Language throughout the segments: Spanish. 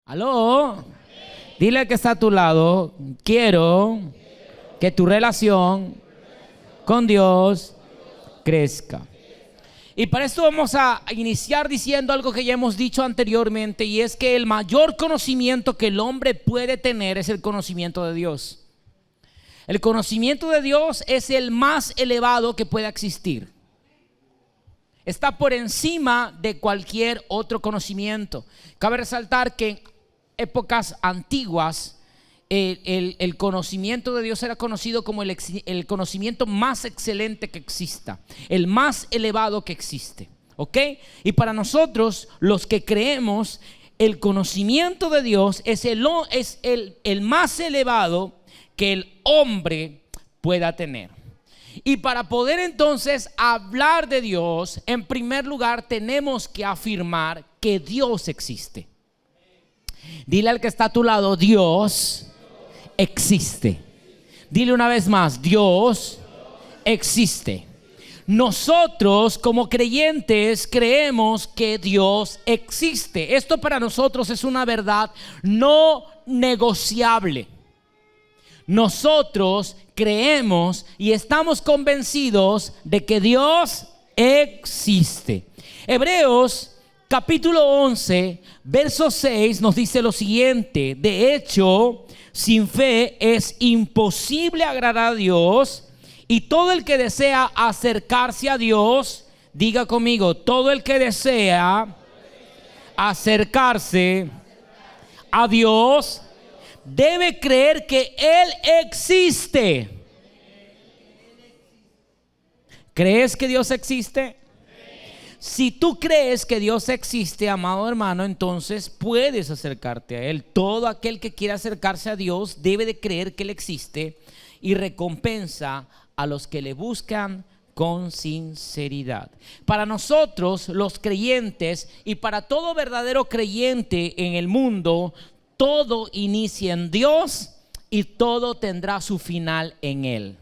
Aló, dile al que está a tu lado, quiero que tu relación con Dios crezca. Y para esto vamos a iniciar diciendo algo que ya hemos dicho anteriormente, y es que el mayor conocimiento que el hombre puede tener es el conocimiento de Dios. El conocimiento de Dios es el más elevado que pueda existir. Está por encima de cualquier otro conocimiento. Cabe resaltar que en épocas antiguas el conocimiento de Dios era conocido como el conocimiento más excelente que exista, el más elevado que existe, ¿ok? Y para nosotros, los que creemos, el conocimiento de Dios es el más elevado que el hombre pueda tener. Y para poder entonces hablar de Dios, en primer lugar tenemos que afirmar que Dios existe. Dile al que está a tu lado, Dios existe. Dile una vez más, Dios existe. Nosotros como creyentes creemos que Dios existe. Esto para nosotros es una verdad no negociable. Nosotros creemos y estamos convencidos de que Dios existe. Hebreos capítulo 11, verso 6 nos dice lo siguiente: de hecho, sin fe es imposible agradar a Dios, y todo el que desea acercarse a Dios, diga conmigo, todo el que desea acercarse a Dios debe creer que Él existe. ¿Crees que Dios existe? Si tú crees que Dios existe, amado hermano, entonces puedes acercarte a Él. Todo aquel que quiera acercarse a Dios debe de creer que Él existe y recompensa a los que le buscan con sinceridad. Para nosotros, los creyentes, y para todo verdadero creyente en el mundo, todo inicia en Dios y todo tendrá su final en Él.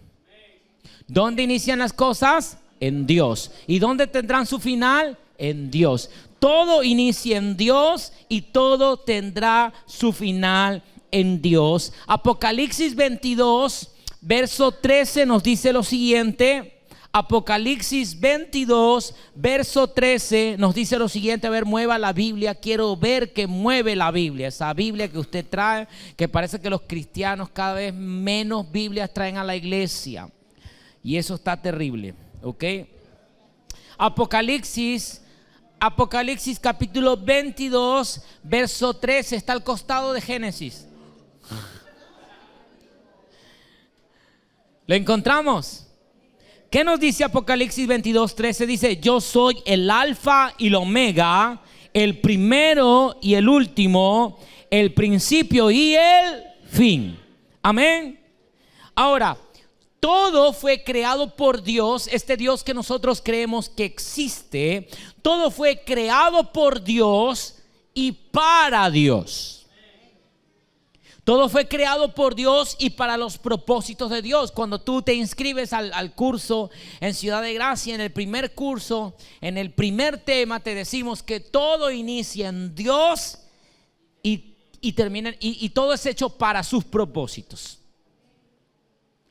¿Dónde inician las cosas? En Dios. ¿Y dónde tendrán su final? En Dios. Todo inicia en Dios y todo tendrá su final en Dios. Apocalipsis 22, verso 13 nos dice lo siguiente. Apocalipsis 22, verso 13 nos dice lo siguiente. A ver, mueva la Biblia. Quiero ver que mueve la Biblia. Esa Biblia que usted trae, que parece que los cristianos cada vez menos Biblias traen a la iglesia. Y eso está terrible, ¿ok? Apocalipsis capítulo 22, verso 13. Está al costado de Génesis. ¿Lo encontramos? ¿Qué nos dice Apocalipsis 22, 13? Dice: yo soy el alfa y el omega, el primero y el último, el principio y el fin. Amén. Ahora, todo fue creado por Dios. Este Dios que nosotros creemos que existe, todo fue creado por Dios y para Dios. Todo fue creado por Dios y para los propósitos de Dios. Cuando tú te inscribes al curso en Ciudad de Gracia, en el primer curso, en el primer tema, te decimos que todo inicia en Dios y termina, y todo es hecho para sus propósitos.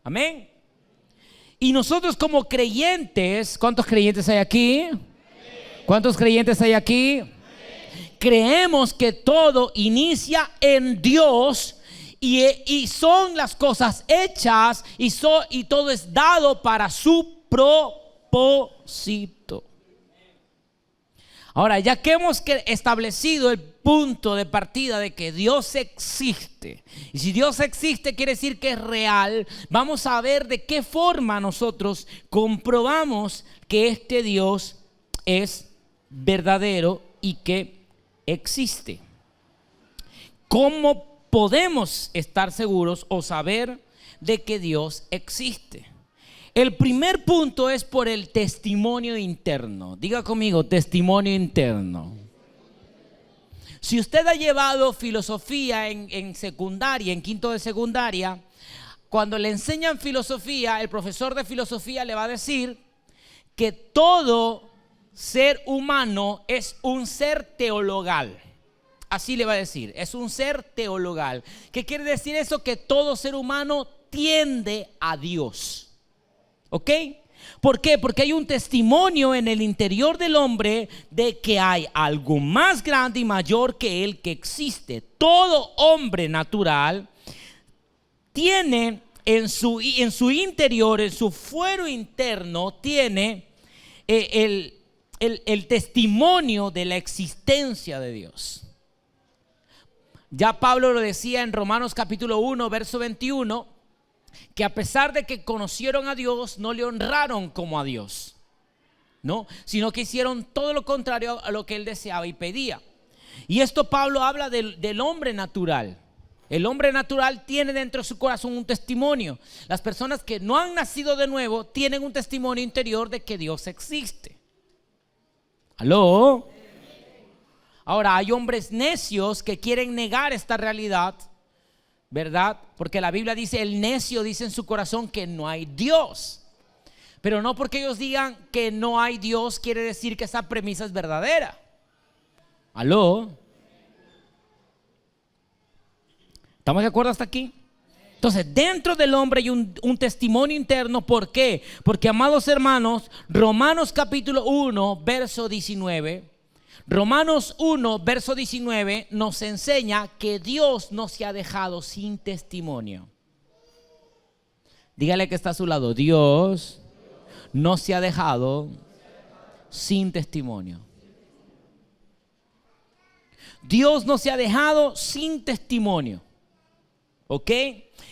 Amén. Y nosotros como creyentes, ¿cuántos creyentes hay aquí? ¿Cuántos creyentes hay aquí? Creemos que todo inicia en Dios y son las cosas hechas y todo es dado para su propósito. Ahora, ya que hemos establecido el punto de partida de que Dios existe, y si Dios existe quiere decir que es real, vamos a ver de qué forma nosotros comprobamos que este Dios es verdadero y que existe. ¿Cómo podemos estar seguros o saber de que Dios existe? El primer punto es por el testimonio interno. Diga conmigo, testimonio interno. Si usted ha llevado filosofía en secundaria, en quinto de secundaria, cuando le enseñan filosofía, el profesor de filosofía le va a decir que todo ser humano es un ser teologal. así le va a decir, es un ser teologal. ¿Qué quiere decir eso? Que todo ser humano tiende a Dios. ¿Ok? ¿Por qué? Porque hay un testimonio en el interior del hombre de que hay algo más grande y mayor que él que existe. Todo hombre natural tiene en su interior, en su fuero interno, tiene el testimonio de la existencia de Dios. Ya Pablo lo decía en Romanos capítulo 1, verso 21, que a pesar de que conocieron a Dios, no le honraron como a Dios, ¿no? Sino que hicieron todo lo contrario a lo que él deseaba y pedía. Y esto Pablo habla del hombre natural. El hombre natural tiene dentro de su corazón un testimonio. Las personas que no han nacido de nuevo tienen un testimonio interior de que Dios existe. ¿Aló? Ahora, hay hombres necios que quieren negar esta realidad, ¿verdad? Porque la Biblia dice, el necio dice en su corazón que no hay Dios. Pero no porque ellos digan que no hay Dios quiere decir que esa premisa es verdadera. ¿Aló? ¿Estamos de acuerdo hasta aquí? Entonces, dentro del hombre hay un testimonio interno. ¿Por qué? Porque, amados hermanos, Romanos capítulo 1, verso 19, Romanos 1, verso 19 nos enseña que Dios no se ha dejado sin testimonio. Dígale que está a su lado, Dios no se ha dejado sin testimonio. Dios no se ha dejado sin testimonio. ¿Ok?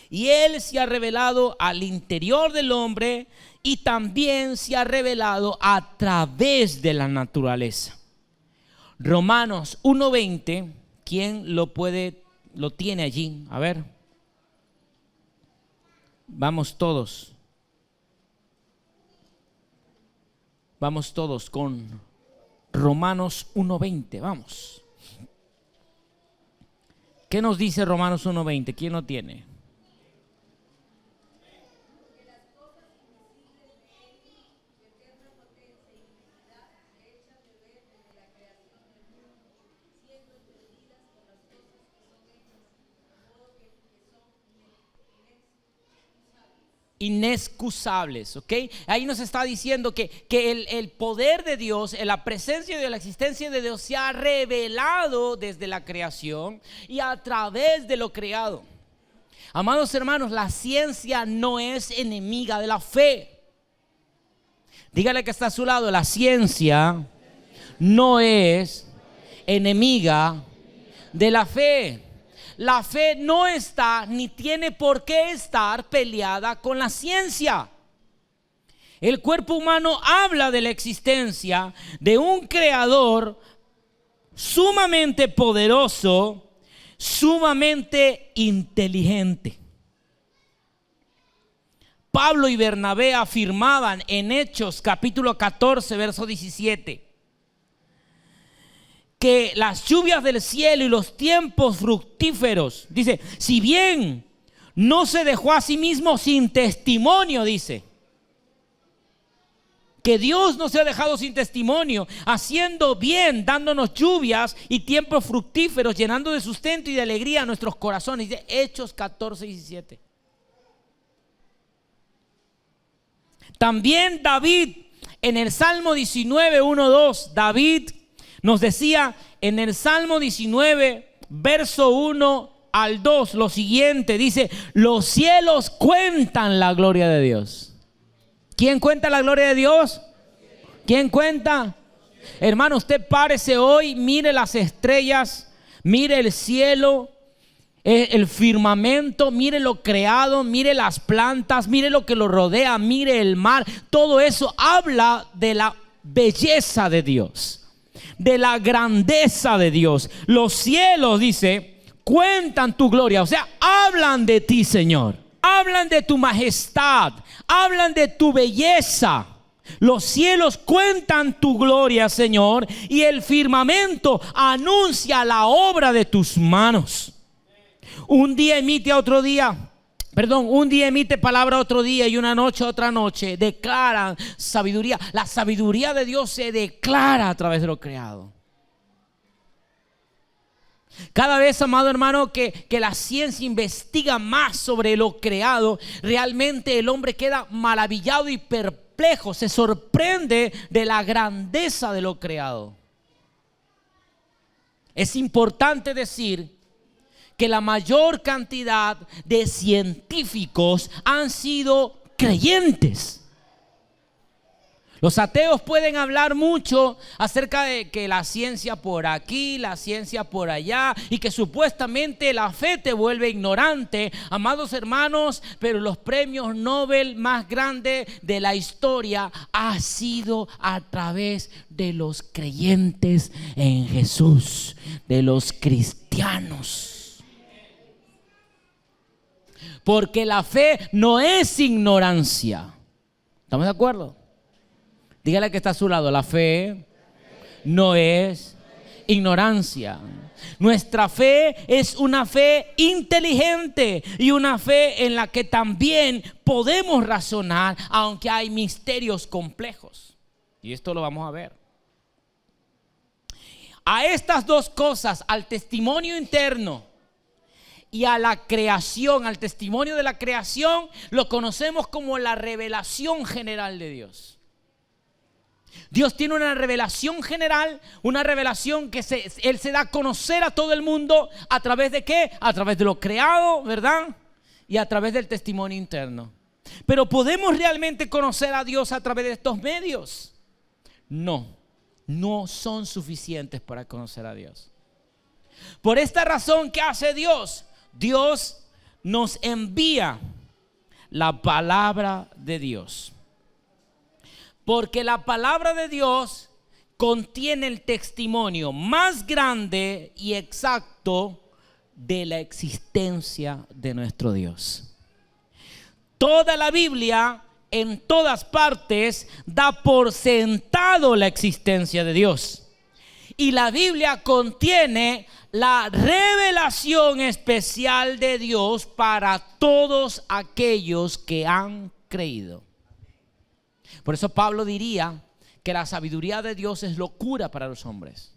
Y Él se ha revelado al interior del hombre y también se ha revelado a través de la naturaleza. Romanos 1:20, ¿quién lo tiene allí? A ver. Vamos todos. Vamos todos con Romanos 1:20, vamos. ¿Qué nos dice Romanos 1:20? ¿Quién lo tiene? Inexcusables, ¿ok? Ahí nos está diciendo que el poder de Dios, la presencia de la existencia de Dios se ha revelado desde la creación y a través de lo creado. Amados hermanos, la ciencia no es enemiga de la fe. Dígale que está a su lado, la ciencia no es enemiga de la fe. La fe no está ni tiene por qué estar peleada con la ciencia. El cuerpo humano habla de la existencia de un creador sumamente poderoso, sumamente inteligente. Pablo y Bernabé afirmaban en Hechos capítulo 14, verso 17. Que las lluvias del cielo y los tiempos fructíferos, dice, si bien no se dejó a sí mismo sin testimonio, dice, que Dios no se ha dejado sin testimonio, haciendo bien, dándonos lluvias y tiempos fructíferos, llenando de sustento y de alegría a nuestros corazones, dice Hechos 14, 17. También David, en el Salmo 19, 1, 2, David nos decía en el Salmo 19, verso 1 al 2, lo siguiente, dice, los cielos cuentan la gloria de Dios. ¿Quién cuenta la gloria de Dios? ¿Quién cuenta? Hermano, usted párese hoy, mire las estrellas, mire el cielo, el firmamento, mire lo creado, mire las plantas, mire lo que lo rodea, mire el mar. Todo eso habla de la belleza de Dios, de la grandeza de Dios. Los cielos, dice, cuentan tu gloria, o sea, hablan de ti, Señor, hablan de tu majestad, hablan de tu belleza. Los cielos cuentan tu gloria, Señor, y el firmamento anuncia la obra de tus manos. Un día emite a otro día. Un día emite palabra otro día y una noche otra noche. Declaran sabiduría. La sabiduría de Dios se declara a través de lo creado. Cada vez, amado hermano, que la ciencia investiga más sobre lo creado, realmente el hombre queda maravillado y perplejo, se sorprende de la grandeza de lo creado. Es importante decir que la mayor cantidad de científicos han sido creyentes. Los ateos pueden hablar mucho acerca de que la ciencia por aquí, la ciencia por allá, y que supuestamente la fe te vuelve ignorante, amados hermanos, pero los premios Nobel más grandes de la historia ha sido a través de los creyentes en Jesús, de los cristianos. Porque la fe no es ignorancia. ¿Estamos de acuerdo? Dígale que está a su lado, la fe no es ignorancia. Nuestra fe es una fe inteligente y una fe en la que también podemos razonar, aunque hay misterios complejos. Y esto lo vamos a ver. A estas dos cosas, al testimonio interno y a la creación, al testimonio de la creación, lo conocemos como la revelación general de Dios. Dios tiene una revelación general, una revelación que Él se da a conocer a todo el mundo. ¿A través de qué? A través de lo creado, ¿verdad? Y a través del testimonio interno. Pero ¿podemos realmente conocer a Dios a través de estos medios? No son suficientes para conocer a Dios. Por esta razón, ¿qué hace Dios? Dios nos envía la palabra de Dios. Porque la palabra de Dios contiene el testimonio más grande y exacto de la existencia de nuestro Dios. Toda la Biblia, en todas partes, da por sentado la existencia de Dios. Y la Biblia contiene la revelación especial de Dios para todos aquellos que han creído. Por eso Pablo diría que la sabiduría de Dios es locura para los hombres.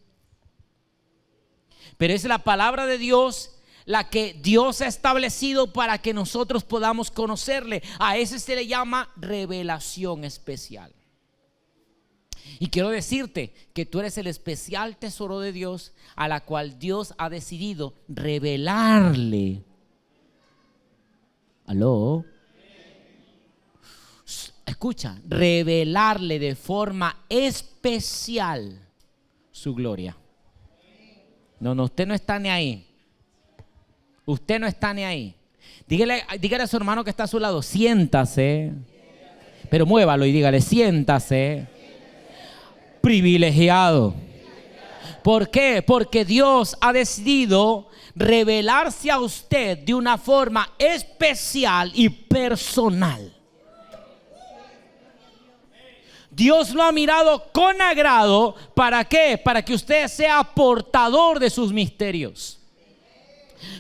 Pero es la palabra de Dios la que Dios ha establecido para que nosotros podamos conocerle. A ese se le llama revelación especial. Y quiero decirte que tú eres el especial tesoro de Dios a la cual Dios ha decidido revelarle. ¿Aló? Escucha, revelarle de forma especial su gloria. No, usted no está ni ahí. Usted no está ni ahí. Dígale a su hermano que está a su lado, siéntase. Pero muévalo y dígale, siéntase. Privilegiado. ¿Por qué? Porque Dios ha decidido revelarse a usted de una forma especial y personal. Dios lo ha mirado con agrado. ¿Para qué? Para que usted sea portador de sus misterios.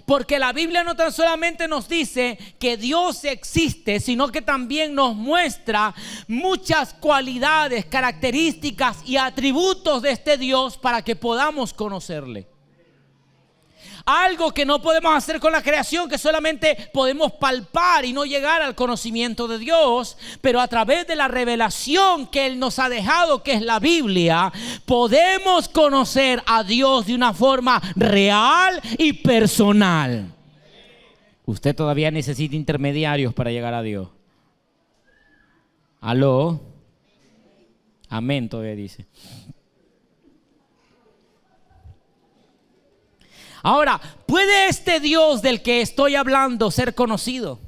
Porque la Biblia no tan solamente nos dice que Dios existe, sino que también nos muestra muchas cualidades, características y atributos de este Dios para que podamos conocerle. Algo que no podemos hacer con la creación, que solamente podemos palpar y no llegar al conocimiento de Dios, pero a través de la revelación que Él nos ha dejado, que es la Biblia, podemos conocer a Dios de una forma real y personal. Usted todavía necesita intermediarios para llegar a Dios. ¿Aló? Amén, todavía dice. Ahora, ¿puede este Dios del que estoy hablando ser conocido?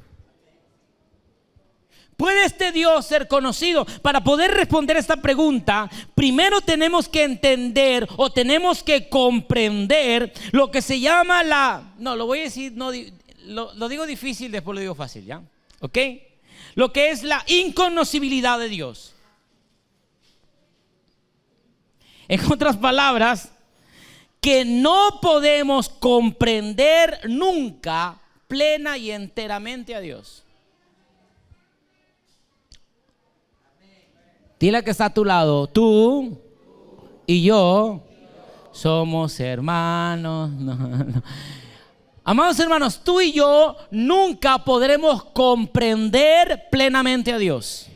¿Puede este Dios ser conocido? Para poder responder esta pregunta, primero tenemos que entender o tenemos que comprender lo que se llama lo voy a decir, lo digo difícil, después lo digo fácil, ¿ya? ¿Ok? Lo que es la inconocibilidad de Dios. En otras palabras, que no podemos comprender nunca plena y enteramente a Dios. Dile que está a tu lado, tú y yo somos hermanos. No. Amados hermanos, tú y yo nunca podremos comprender plenamente a Dios.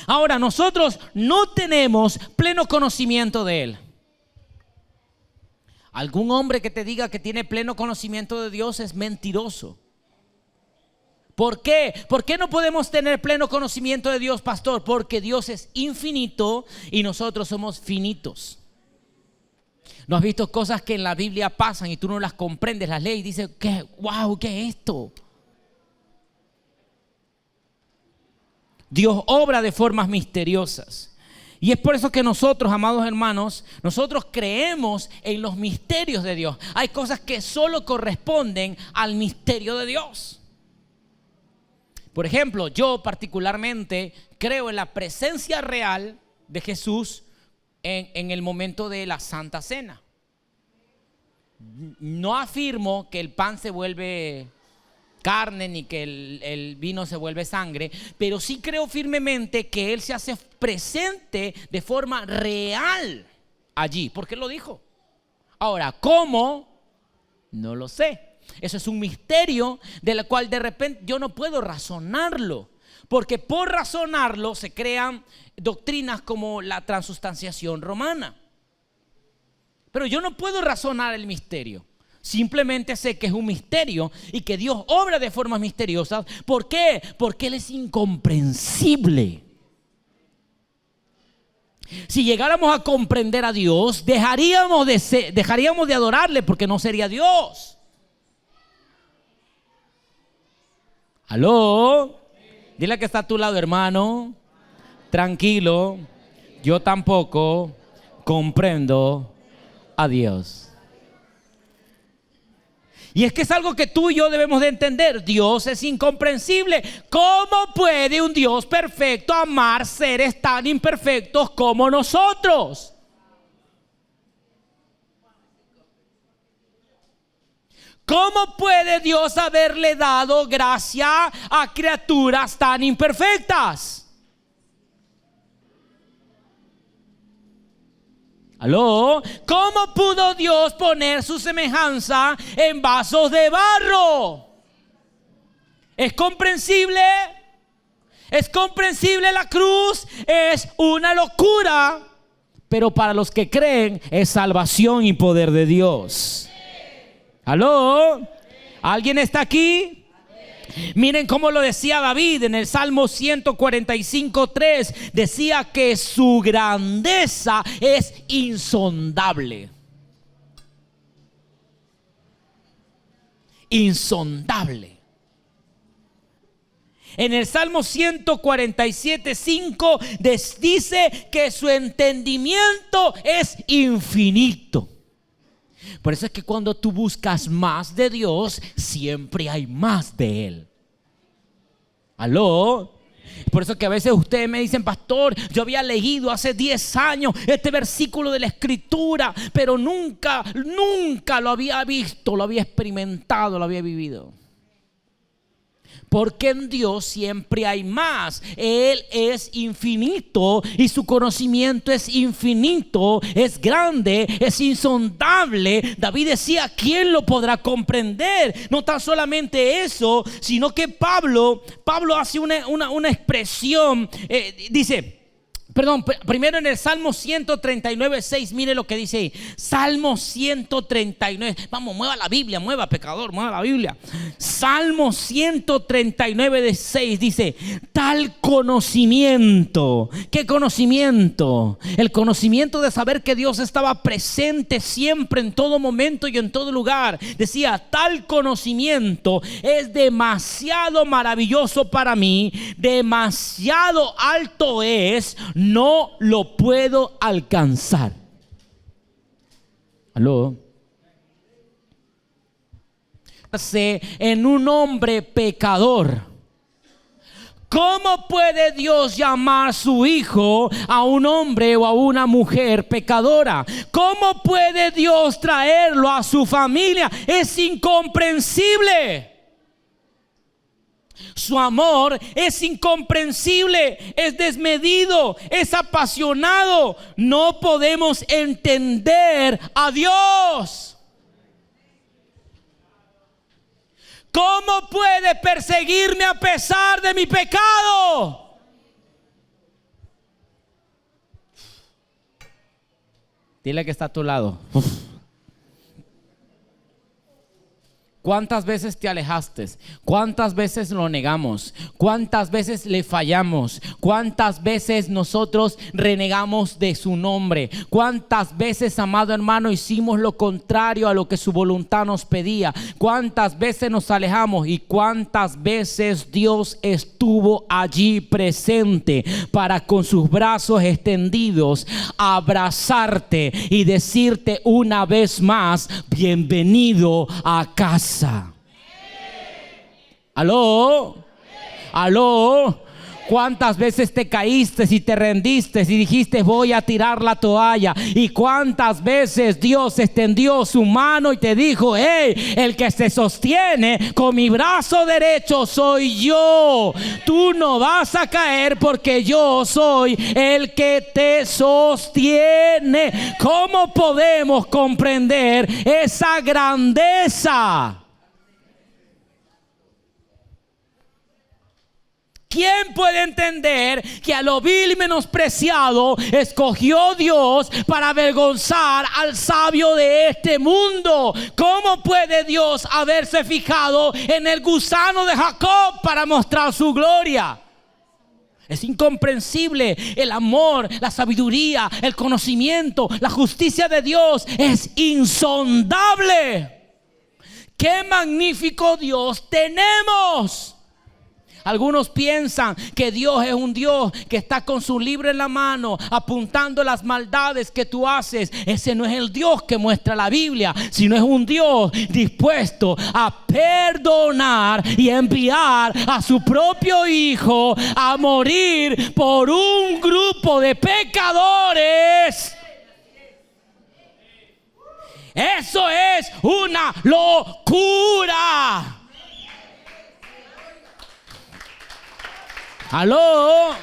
Ahora, nosotros no tenemos pleno conocimiento de Él. Algún hombre que te diga que tiene pleno conocimiento de Dios es mentiroso. ¿Por qué? ¿Por qué no podemos tener pleno conocimiento de Dios, pastor? Porque Dios es infinito y nosotros somos finitos. ¿No has visto cosas que en la Biblia pasan y tú no las comprendes, las lees y dices, ¿qué? ¡Wow! ¿Qué es esto? Dios obra de formas misteriosas. Y es por eso que nosotros, amados hermanos, nosotros creemos en los misterios de Dios. Hay cosas que solo corresponden al misterio de Dios. Por ejemplo, yo particularmente creo en la presencia real de Jesús en el momento de la Santa Cena. No afirmo que el pan se vuelve carne ni que el vino se vuelve sangre, pero sí creo firmemente que Él se hace presente de forma real allí, porque Él lo dijo. Ahora, ¿cómo? No lo sé. Eso es un misterio del cual de repente yo no puedo razonarlo, porque por razonarlo se crean doctrinas como la transustanciación romana. Pero yo no puedo razonar el misterio. Simplemente sé que es un misterio y que Dios obra de formas misteriosas. ¿Por qué? Porque Él es incomprensible. Si llegáramos a comprender a Dios, dejaríamos de adorarle, porque no sería Dios. ¿Aló? Dile que está a tu lado, hermano. Tranquilo, yo tampoco comprendo a Dios. Y es que es algo que tú y yo debemos de entender. Dios es incomprensible. ¿Cómo puede un Dios perfecto amar seres tan imperfectos como nosotros? ¿Cómo puede Dios haberle dado gracia a criaturas tan imperfectas? ¿Aló? ¿Cómo pudo Dios poner su semejanza en vasos de barro? ¿Es comprensible? ¿Es comprensible la cruz? Es una locura, pero para los que creen es salvación y poder de Dios. ¿Aló? ¿Alguien está aquí? Miren cómo lo decía David en el Salmo 145:3. Decía que su grandeza es insondable. Insondable. En el Salmo 147:5 dice que su entendimiento es infinito. Por eso es que cuando tú buscas más de Dios, siempre hay más de Él. ¿Aló? Por eso que a veces ustedes me dicen, pastor, yo había leído hace 10 años este versículo de la Escritura, pero nunca lo había visto, lo había experimentado, lo había vivido. Porque en Dios siempre hay más. Él es infinito y su conocimiento es infinito, es grande, es insondable. David decía, ¿quién lo podrá comprender? No tan solamente eso, sino que Pablo hace una expresión, dice... primero en el Salmo 139:6, mire lo que dice ahí. Salmo 139. Vamos, mueva la Biblia, mueva, pecador, mueva la Biblia. Salmo 139:6 dice: tal conocimiento. ¿Qué conocimiento? El conocimiento de saber que Dios estaba presente siempre, en todo momento y en todo lugar. Decía, tal conocimiento es demasiado maravilloso para mí, demasiado alto es, no lo puedo alcanzar. ¿Aló? En un hombre pecador. ¿Cómo puede Dios llamar a su hijo a un hombre o a una mujer pecadora? ¿Cómo puede Dios traerlo a su familia? Es incomprensible. Su amor es incomprensible, es desmedido, es apasionado. No podemos entender a Dios. ¿Cómo puede perseguirme a pesar de mi pecado? Dile que está a tu lado. ¿Cuántas veces te alejaste? ¿Cuántas veces lo negamos? ¿Cuántas veces le fallamos? ¿Cuántas veces nosotros renegamos de su nombre? ¿Cuántas veces, amado hermano, hicimos lo contrario a lo que su voluntad nos pedía? ¿Cuántas veces nos alejamos? ¿Y cuántas veces Dios estuvo allí presente para, con sus brazos extendidos, abrazarte y decirte una vez más: bienvenido a casa? ¿Aló? ¿Aló? ¿Cuántas veces te caíste y te rendiste y dijiste: voy a tirar la toalla? ¿Y cuántas veces Dios extendió su mano y te dijo: hey, el que se sostiene con mi brazo derecho soy yo? Tú no vas a caer porque yo soy el que te sostiene. ¿Cómo podemos comprender esa grandeza? ¿Quién puede entender que a lo vil y menospreciado escogió Dios para avergonzar al sabio de este mundo? ¿Cómo puede Dios haberse fijado en el gusano de Jacob para mostrar su gloria? Es incomprensible. El amor, la sabiduría, el conocimiento, la justicia de Dios es insondable. ¡Qué magnífico Dios tenemos! Algunos piensan que Dios es un Dios que está con su libro en la mano apuntando las maldades que tú haces. Ese no es el Dios que muestra la Biblia, sino es un Dios dispuesto a perdonar y enviar a su propio Hijo a morir por un grupo de pecadores. Eso es una locura. ¿Aló?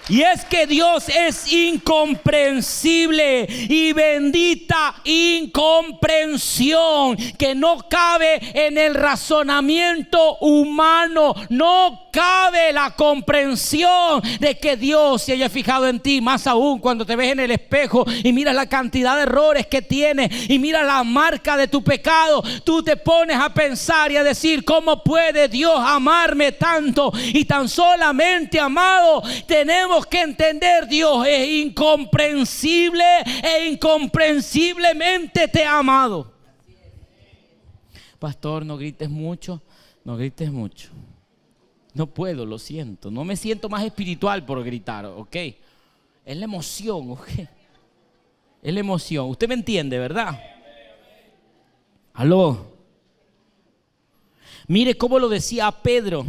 Y es que Dios es incomprensible, y bendita incomprensión que no cabe en el razonamiento humano. No cabe la comprensión de que Dios se haya fijado en ti. Más aún cuando te ves en el espejo y miras la cantidad de errores que tienes y miras la marca de tu pecado, tú te pones a pensar y a decir: ¿cómo puede Dios amarme tanto? Y tan solamente amado tenemos que entender: Dios es incomprensible e incomprensiblemente te ha amado. Pastor, no grites mucho, no grites mucho. No puedo, lo siento. No me siento más espiritual por gritar, ¿ok? Es la emoción, ¿ok? Es la emoción. Usted me entiende, ¿verdad? Aló. Mire cómo lo decía Pedro.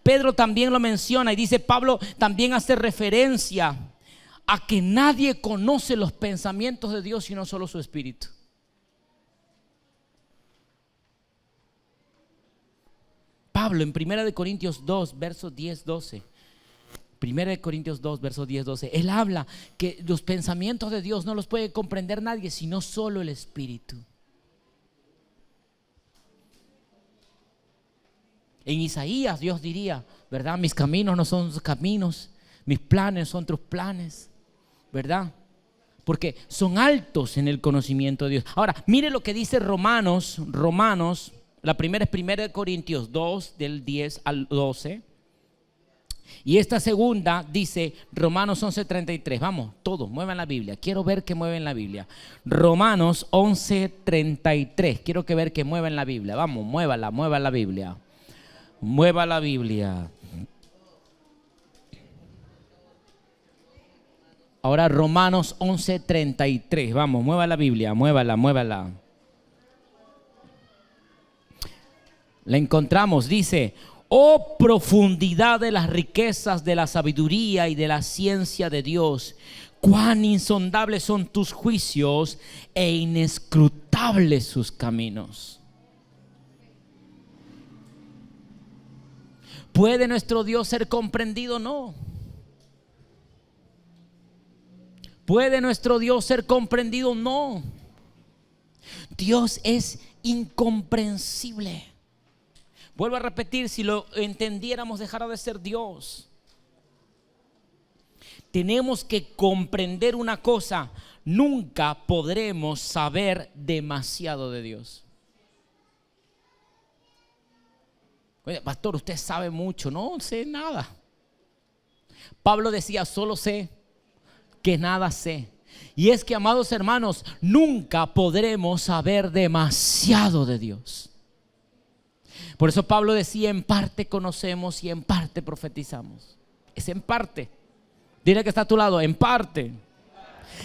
Pedro también lo menciona y dice: Pablo también hace referencia a que nadie conoce los pensamientos de Dios sino solo su espíritu. Pablo en 1 Corintios 2, versos 10-12. 1 Corintios 2, versos 10-12. Él habla que los pensamientos de Dios no los puede comprender nadie sino solo el espíritu. En Isaías Dios diría, ¿verdad? Mis caminos no son tus caminos, mis planes son tus planes, ¿verdad? Porque son altos en el conocimiento de Dios. Ahora, mire lo que dice Romanos. La primera es 1 Corintios 2, del 10 al 12. Y esta segunda dice Romanos 11:33. Vamos, todos, muevan la Biblia. Quiero ver que mueven la Biblia. Romanos 11:33. Quiero que ver que mueven la Biblia. Vamos, mueva la Biblia. Mueva la Biblia. Ahora Romanos 11:33. Vamos, mueva la Biblia, muévala. La encontramos, dice: oh profundidad de las riquezas de la sabiduría y de la ciencia de Dios, cuán insondables son tus juicios e inescrutables sus caminos. ¿Puede nuestro Dios ser comprendido? No. ¿Puede nuestro Dios ser comprendido? No. Dios es incomprensible. Vuelvo a repetir, si lo entendiéramos, dejara de ser Dios. Tenemos que comprender una cosa: nunca podremos saber demasiado de Dios. Oye, pastor, usted sabe mucho. No sé nada. Pablo decía: solo sé que nada sé. Y es que, amados hermanos, nunca podremos saber demasiado de Dios. Por eso Pablo decía: en parte conocemos y en parte profetizamos. Es en parte. Dile que está a tu lado: en parte.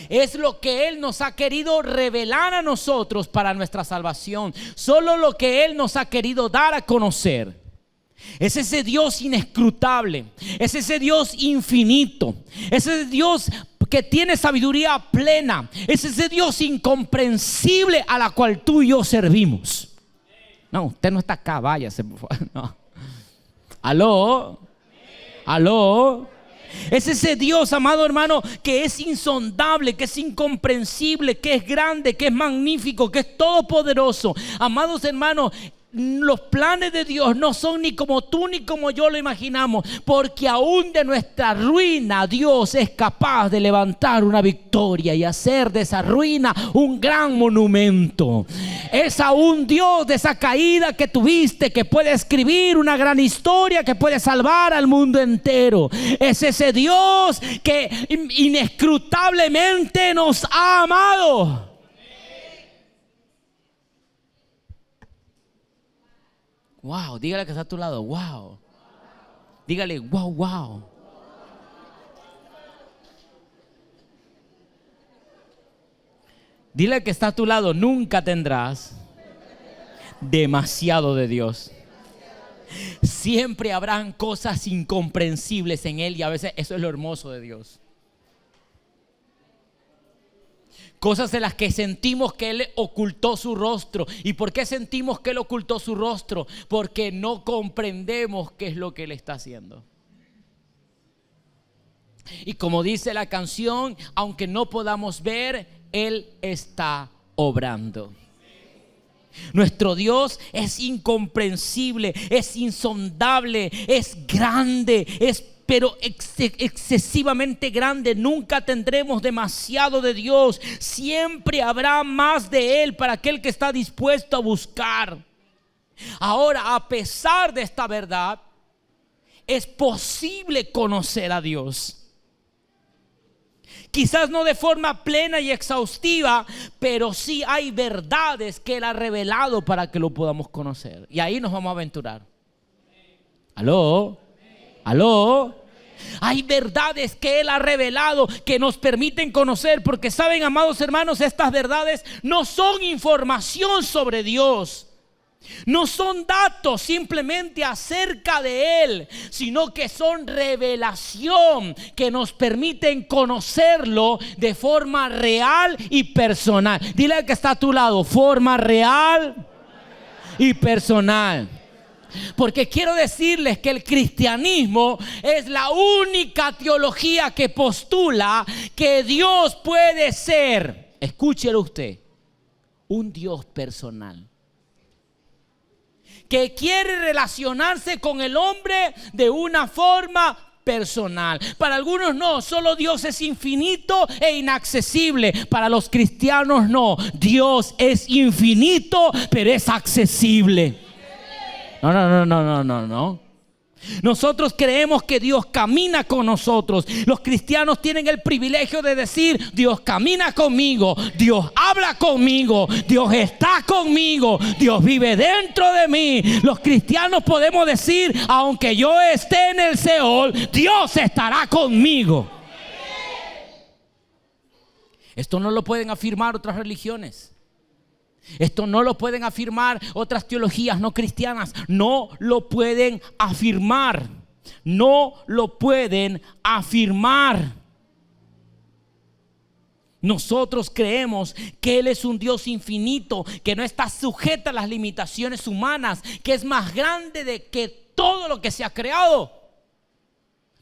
Es lo que Él nos ha querido revelar a nosotros para nuestra salvación. Solo lo que Él nos ha querido dar a conocer. Es ese Dios inescrutable. Es ese Dios infinito. Es ese Dios que tiene sabiduría plena. Es ese Dios incomprensible a la cual tú y yo servimos. No, usted no está acá, váyase por favor. No. Aló. Aló. Es ese Dios, amado hermano, que es insondable, que es incomprensible, que es grande, que es magnífico, que es todopoderoso. Amados hermanos, los planes de Dios no son ni como tú ni como yo lo imaginamos, porque aún de nuestra ruina Dios es capaz de levantar una victoria y hacer de esa ruina un gran monumento. Es aún Dios de esa caída que tuviste, que puede escribir una gran historia, que puede salvar al mundo entero. Es ese Dios que inescrutablemente nos ha amado. Wow, dígale que está a tu lado. Wow. Dígale, wow, wow. Dile que está a tu lado: nunca tendrás demasiado de Dios. Siempre habrán cosas incomprensibles en Él, y a veces eso es lo hermoso de Dios. Cosas en las que sentimos que Él ocultó su rostro. ¿Y por qué sentimos que Él ocultó su rostro? Porque no comprendemos qué es lo que Él está haciendo. Y como dice la canción, aunque no podamos ver, Él está obrando. Nuestro Dios es incomprensible, es insondable, es grande, pero excesivamente grande. Nunca tendremos demasiado de Dios. Siempre habrá más de Él para aquel que está dispuesto a buscar. Ahora, a pesar de esta verdad, es posible conocer a Dios. Quizás no de forma plena y exhaustiva, pero sí hay verdades que Él ha revelado para que lo podamos conocer. Y ahí nos vamos a aventurar. ¿Aló? ¿Aló? Hay verdades que Él ha revelado que nos permiten conocer, porque saben, amados hermanos, estas verdades no son información sobre Dios, no son datos simplemente acerca de Él, sino que son revelación que nos permiten conocerlo de forma real y personal. Dile al que está a tu lado: forma real y personal. Porque quiero decirles que el cristianismo es la única teología que postula que Dios puede ser, escúchelo usted, un Dios personal, que quiere relacionarse con el hombre de una forma personal. Para algunos no, solo Dios es infinito e inaccesible. Para los cristianos no, Dios es infinito pero es accesible. No. Nosotros creemos que Dios camina con nosotros. Los cristianos tienen el privilegio de decir: Dios camina conmigo, Dios habla conmigo, Dios está conmigo, Dios vive dentro de mí. Los cristianos podemos decir: aunque yo esté en el Seol, Dios estará conmigo. Esto no lo pueden afirmar otras religiones. Esto no lo pueden afirmar otras teologías no cristianas. No lo pueden afirmar. No lo pueden afirmar. Nosotros creemos que Él es un Dios infinito, que no está sujeto a las limitaciones humanas, que es más grande que todo lo que se ha creado.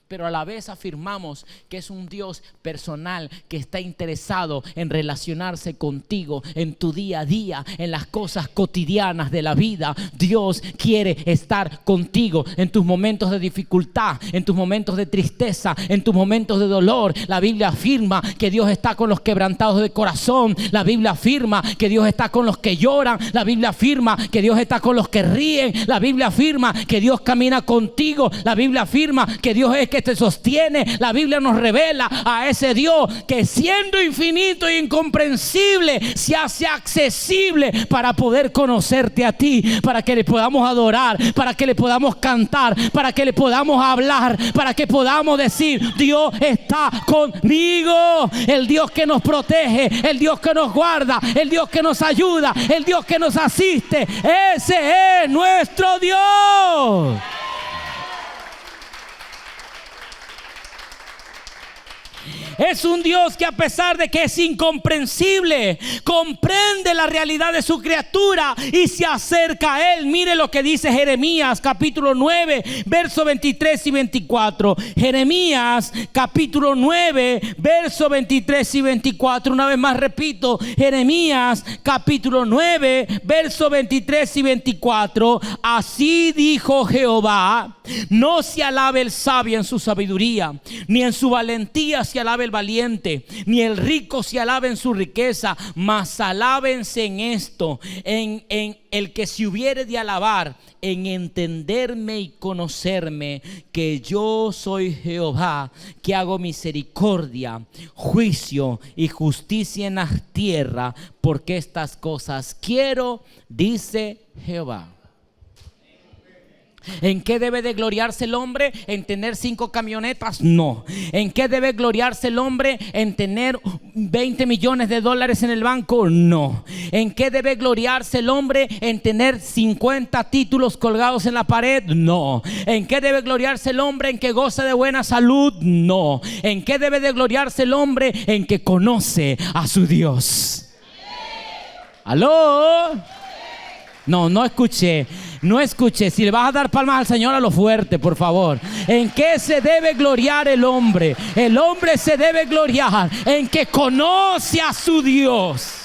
Pero a la vez afirmamos que es un Dios personal que está interesado en relacionarse contigo en tu día a día, en las cosas cotidianas de la vida. Dios quiere estar contigo en tus momentos de dificultad, en tus momentos de tristeza, en tus momentos de dolor. La Biblia afirma que Dios está con los quebrantados de corazón. La Biblia afirma que Dios está con los que lloran. La Biblia afirma que Dios está con los que ríen. La Biblia afirma que Dios camina contigo. La Biblia afirma que Dios es que te sostiene. La Biblia nos revela a ese Dios que, siendo infinito e incomprensible, se hace accesible para poder conocerte a ti, para que le podamos adorar, para que le podamos cantar, para que le podamos hablar, para que podamos decir: Dios está conmigo. El Dios que nos protege, el Dios que nos guarda, el Dios que nos ayuda, el Dios que nos asiste. Ese es nuestro Dios. Es un Dios que, a pesar de que es incomprensible, comprende la realidad de su criatura y se acerca a él. Mire lo que dice Jeremías capítulo 9, versos 23 y 24. Jeremías capítulo 9, versos 23 y 24. Una vez más repito, Jeremías capítulo 9, versos 23 y 24. Así dijo Jehová: no se alabe el sabio en su sabiduría, ni en su valentía se alabe el valiente, ni el rico se alabe en su riqueza, mas alábense en esto, en el que se hubiere de alabar, en entenderme y conocerme, que yo soy Jehová, que hago misericordia, juicio y justicia en la tierra, porque estas cosas quiero, dice Jehová. ¿En qué debe de gloriarse el hombre? ¿En tener 5 camionetas? No. ¿En qué debe gloriarse el hombre? ¿En tener 20 millones de dólares en el banco? No. ¿En qué debe gloriarse el hombre? ¿En tener 50 títulos colgados en la pared? No. ¿En qué debe gloriarse el hombre? ¿En que goza de buena salud? No. ¿En qué debe de gloriarse el hombre? En que conoce a su Dios. ¿Aló? No escuché. Si le vas a dar palmas al Señor, a lo fuerte, por favor. ¿En qué se debe gloriar el hombre? El hombre se debe gloriar en que conoce a su Dios.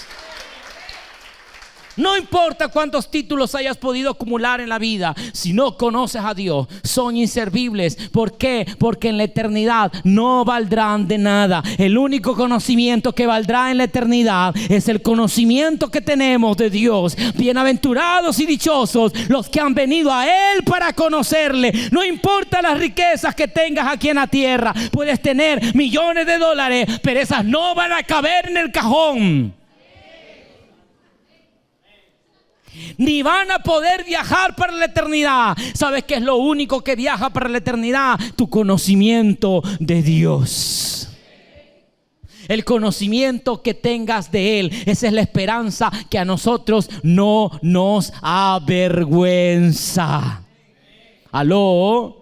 No importa cuántos títulos hayas podido acumular en la vida, si no conoces a Dios, son inservibles. ¿Por qué? Porque en la eternidad no valdrán de nada. El único conocimiento que valdrá en la eternidad es el conocimiento que tenemos de Dios. Bienaventurados y dichosos los que han venido a Él para conocerle. No importa las riquezas que tengas aquí en la tierra. Puedes tener millones de dólares, pero esas no van a caber en el cajón. Ni van a poder viajar para la eternidad. ¿Sabes qué es lo único que viaja para la eternidad? Tu conocimiento de Dios. El conocimiento que tengas de Él. Esa es la esperanza que a nosotros no nos avergüenza. ¿Aló?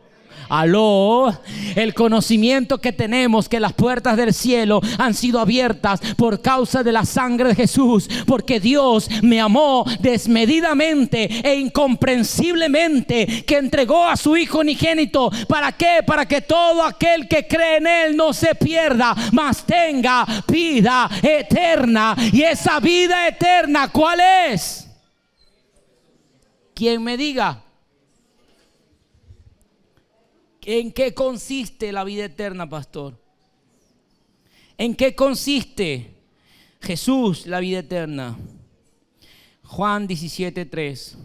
El conocimiento que tenemos, que las puertas del cielo han sido abiertas por causa de la sangre de Jesús, porque Dios me amó desmedidamente e incomprensiblemente, que entregó a su Hijo unigénito. ¿Para qué? Para que todo aquel que cree en Él no se pierda, mas tenga vida eterna. Y esa vida eterna, ¿cuál es? ¿Quién me diga? ¿En qué consiste la vida eterna, pastor? ¿En qué consiste, Jesús, la vida eterna? Juan 17:3.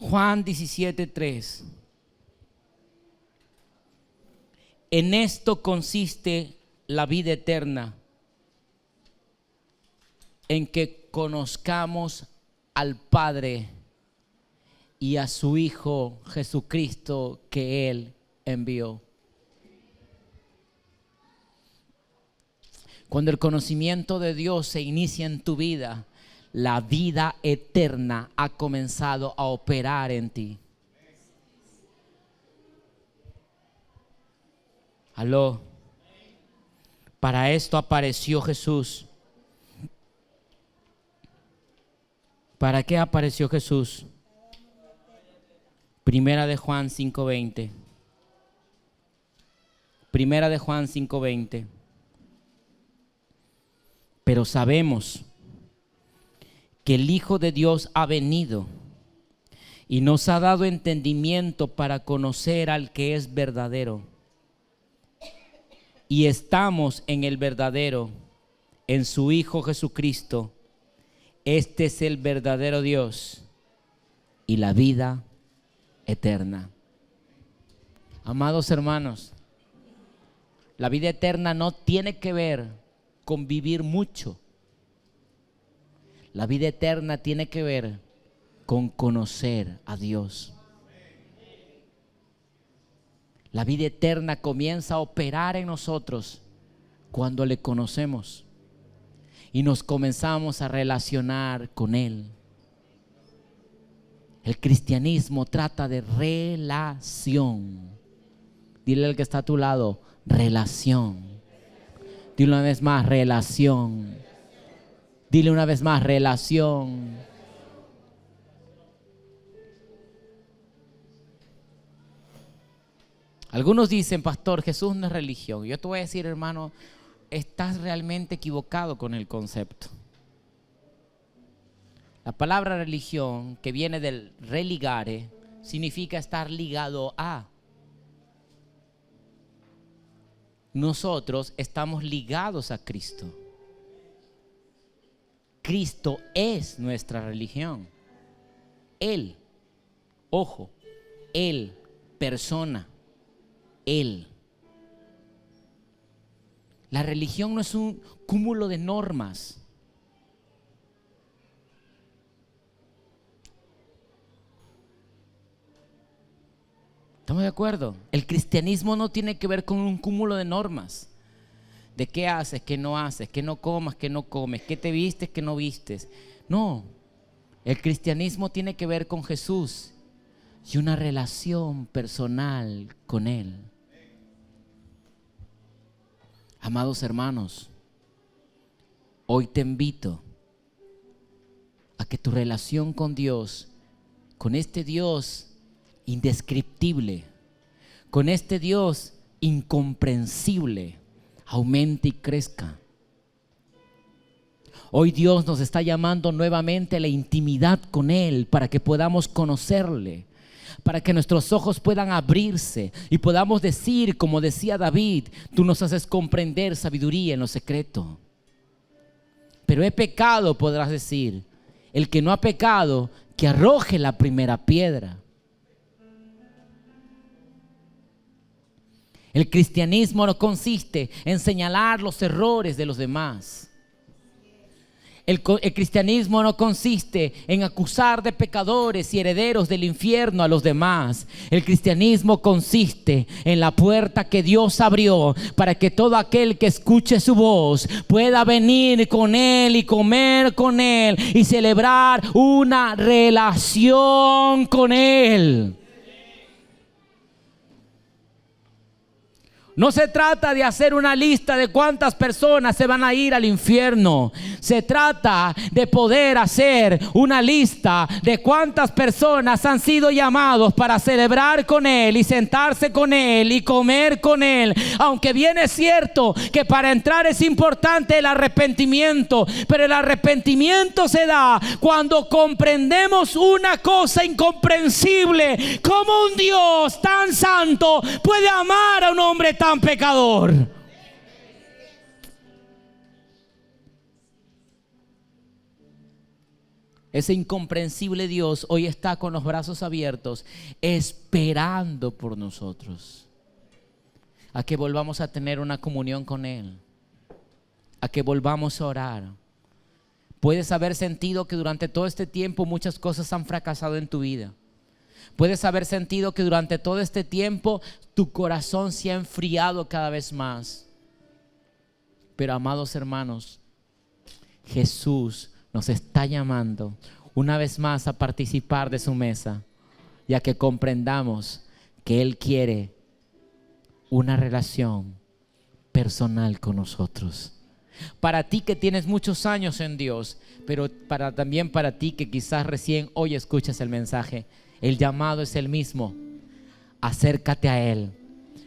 Juan 17:3. En esto consiste la vida eterna, en que conozcamos al Padre y a su Hijo Jesucristo, que Él envió. Cuando el conocimiento de Dios se inicia en tu vida, la vida eterna ha comenzado a operar en ti. Aló. Para esto apareció Jesús. ¿Para qué apareció Jesús? Primera de Juan 5:20. Primera de Juan 5:20. Pero sabemos que el Hijo de Dios ha venido y nos ha dado entendimiento para conocer al que es verdadero. Y estamos en el verdadero, en su Hijo Jesucristo. Este es el verdadero Dios y la vida eterna. Amados hermanos, la vida eterna no tiene que ver con vivir mucho. La vida eterna tiene que ver con conocer a Dios. La vida eterna comienza a operar en nosotros cuando le conocemos y nos comenzamos a relacionar con Él. El cristianismo trata de relación. Dile al que está a tu lado, relación. Dile una vez más, relación. Dile una vez más, relación. Algunos dicen, pastor, Jesús no es religión. Yo te voy a decir, hermano, estás realmente equivocado con el concepto. La palabra religión, que viene del religare, significa estar ligado a. Nosotros estamos ligados a Cristo. Cristo es nuestra religión. Él, ojo, Él, persona, Él. La religión no es un cúmulo de normas. ¿Estamos de acuerdo? El cristianismo no tiene que ver con un cúmulo de normas. De qué haces, qué no haces, qué no comas, qué no comes, qué te vistes, qué no vistes. No, el cristianismo tiene que ver con Jesús y una relación personal con Él. Amados hermanos, hoy te invito a que tu relación con Dios, con este Dios indescriptible, con este Dios incomprensible, aumente y crezca. Hoy Dios nos está llamando nuevamente a la intimidad con Él para que podamos conocerle, para que nuestros ojos puedan abrirse y podamos decir, como decía David, tú nos haces comprender sabiduría en lo secreto. Pero he pecado, podrás decir. El que no ha pecado, que arroje la primera piedra. El cristianismo no consiste en señalar los errores de los demás. El cristianismo no consiste en acusar de pecadores y herederos del infierno a los demás. El cristianismo consiste en la puerta que Dios abrió para que todo aquel que escuche su voz pueda venir con Él y comer con Él y celebrar una relación con Él. No se trata de hacer una lista de cuántas personas se van a ir al infierno. Se trata de poder hacer una lista de cuántas personas han sido llamados para celebrar con Él y sentarse con Él y comer con Él. Aunque bien es cierto que para entrar es importante el arrepentimiento, pero el arrepentimiento se da cuando comprendemos una cosa incomprensible: cómo un Dios tan santo puede amar a un hombre tan pecador. Ese incomprensible Dios hoy está con los brazos abiertos, esperando por nosotros, a que volvamos a tener una comunión con Él, a que volvamos a orar. Puedes haber sentido que durante todo este tiempo muchas cosas han fracasado en tu vida. Puedes haber sentido que durante todo este tiempo tu corazón se ha enfriado cada vez más. Pero amados hermanos, Jesús nos está llamando una vez más a participar de su mesa y a que comprendamos que Él quiere una relación personal con nosotros. Para ti que tienes muchos años en Dios, pero también para ti que quizás recién hoy escuchas el mensaje, el llamado es el mismo. Acércate a Él,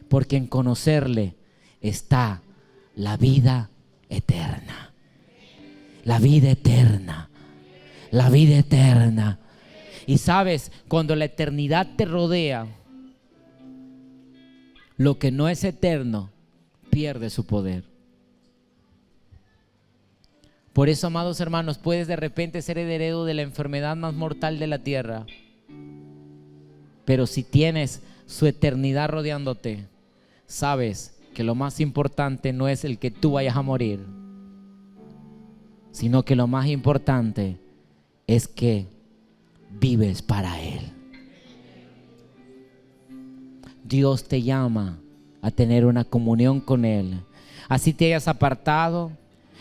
porque en conocerle está la vida eterna. La vida eterna. La vida eterna. Y sabes, cuando la eternidad te rodea, lo que no es eterno pierde su poder. Por eso, amados hermanos, puedes de repente ser heredero de la enfermedad más mortal de la tierra, pero si tienes su eternidad rodeándote, sabes que lo más importante no es el que tú vayas a morir, sino que lo más importante es que vives para Él. Dios te llama a tener una comunión con Él. Así te hayas apartado,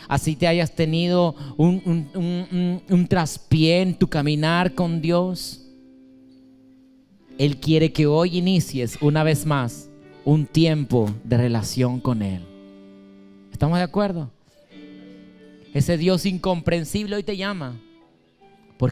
así te hayas tenido un traspié en tu caminar con Dios, Él quiere que hoy inicies una vez más un tiempo de relación con Él. ¿Estamos de acuerdo? Ese Dios incomprensible hoy te llama.